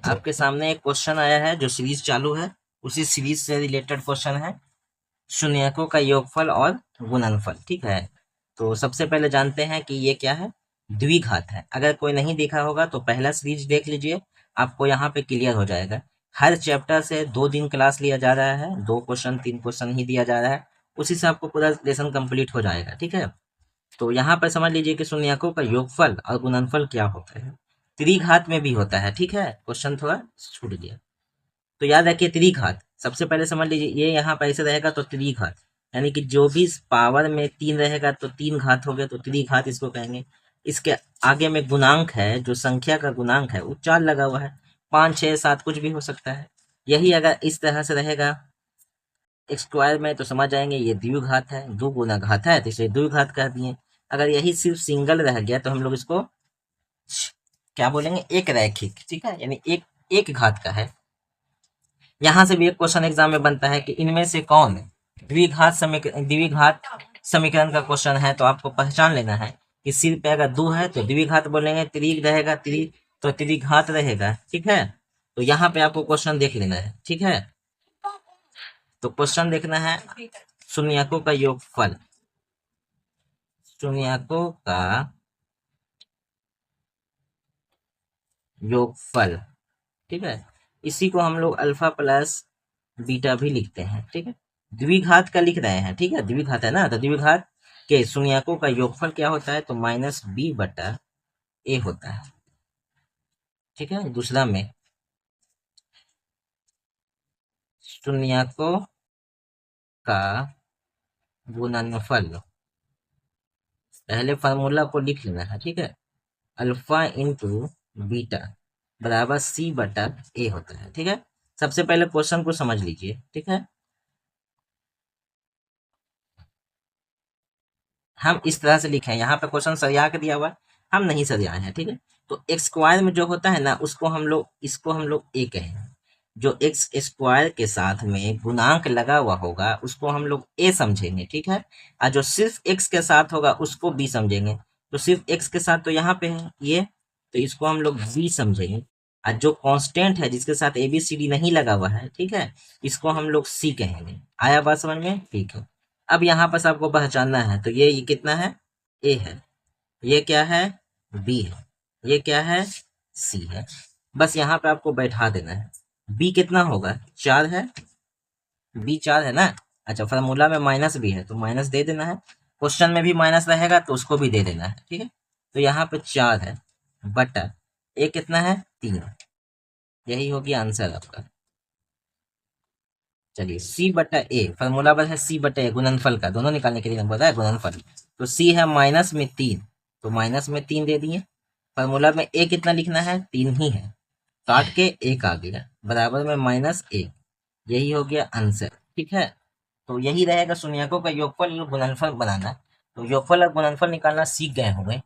आपके सामने एक क्वेश्चन आया है जो सीरीज चालू है, उसी सीरीज से रिलेटेड क्वेश्चन है, शून्यकों का योगफल और गुणनफल। ठीक है, तो सबसे पहले जानते हैं कि ये क्या है, द्विघात है। अगर कोई नहीं देखा होगा तो पहला सीरीज देख लीजिए, आपको यहाँ पे क्लियर हो जाएगा। हर चैप्टर से 2 दिन क्लास लिया जा रहा है, 2 क्वेश्चन 3 क्वेश्चन ही दिया जा रहा है, उसी से आपको पूरा लेसन कंप्लीट हो जाएगा। ठीक है, तो यहाँ पर समझ लीजिए कि शून्यकों का योगफल और गुणनफल क्या होता है। त्रिघात में भी होता है। ठीक है, क्वेश्चन थोड़ा छूट गया, तो याद रखिए त्रिघात। सबसे पहले समझ लीजिए ये यहाँ पर ऐसे रहेगा तो त्रिघात, यानी कि जो भी पावर में 3 रहेगा तो 3 घात हो गया, तो त्रिघात इसको कहेंगे। इसके आगे में गुणांक है, जो संख्या का गुणांक है वो 4 लगा हुआ है, 5 6 7 कुछ भी हो सकता है। यही अगर इस तरह से रहेगा स्क्वायर में तो समझ जाएंगे ये द्विघात है, 2 गुना घात है तो इसे द्विघात कह दिए। अगर यही सिर्फ सिंगल रह गया तो हम लोग इसको क्या बोलेंगे, एक रैखिक। ठीक है, यानी एक घात का है। यहाँ से भी एक क्वेश्चन एग्जाम में बनता है कि इनमें से कौन द्विघात समीकरण का क्वेश्चन है, तो आपको पहचान लेना है कि सिर पे अगर 2 है तो द्विघात बोलेंगे, त्रि रहेगा तो त्रिघात रहेगा। ठीक है, तो यहाँ पे आपको क्वेश्चन देख लेना है। ठीक है, तो क्वेश्चन देखना है शून्यकों का योगफल, शून्यकों का योगफल। ठीक है, इसी को हम लोग अल्फा प्लस बीटा भी लिखते हैं। ठीक है, द्विघात का लिख रहे हैं। ठीक है, द्विघात है ना, तो द्विघात के शून्यकों का योगफल क्या होता है, तो -b/a होता है। ठीक है, दूसरा में शून्यकों का गुणनफल, पहले फार्मूला को लिख लेना है। ठीक है, अल्फा इंटू बीटा बराबर c/a होता है। ठीक है, सबसे पहले क्वेश्चन को समझ लीजिए। ठीक है, हम इस तरह से लिखे हैं, यहाँ पे क्वेश्चन सरिया के दिया हुआ है, हम नहीं सरियाए हैं। ठीक है, तो एक्स स्क्वायर में जो होता है ना उसको हम लोग इसको हम लोग ए कहेंगे। जो एक्स स्क्वायर के साथ में गुणांक लगा हुआ होगा उसको हम लोग ए समझेंगे। ठीक है, और जो सिर्फ एक्स के साथ होगा उसको बी समझेंगे। तो सिर्फ एक्स के साथ तो यहाँ पे है ये, तो इसको हम लोग बी समझेंगे। और जो कांस्टेंट है जिसके साथ ए बी सी डी नहीं लगा हुआ है, ठीक है, इसको हम लोग सी कहेंगे। आया बात समझ में? ठीक है, अब यहाँ पर आपको पहचानना है, तो ये कितना है, ए है, ये क्या है, बी है, ये क्या है, सी है। बस यहाँ पे आपको बैठा देना है। बी कितना होगा, 4 है, बी 4 है ना। अच्छा, फार्मूला में माइनस भी है तो माइनस दे देना है, क्वेश्चन में भी माइनस रहेगा तो उसको भी दे देना है। ठीक है, तो यहाँ पे 4 है बटा ए कितना है, 3। यही होगी आंसर आपका। चलिए c/a, फार्मूला बस है c/a गुणनफल का, दोनों निकालने के लिए बोला है गुणनफल। तो c है -3, तो माइनस में 3 दे दिए। फार्मूला में a कितना लिखना है, 3 ही है, काट के 1 आ गया, बराबर में -1। यही हो गया आंसर। ठीक है, तो यही रहेगा शून्यकों का योगफल और गुणनफल बनाना। तो योगफल और गुणनफल निकालना सीख गए होंगे।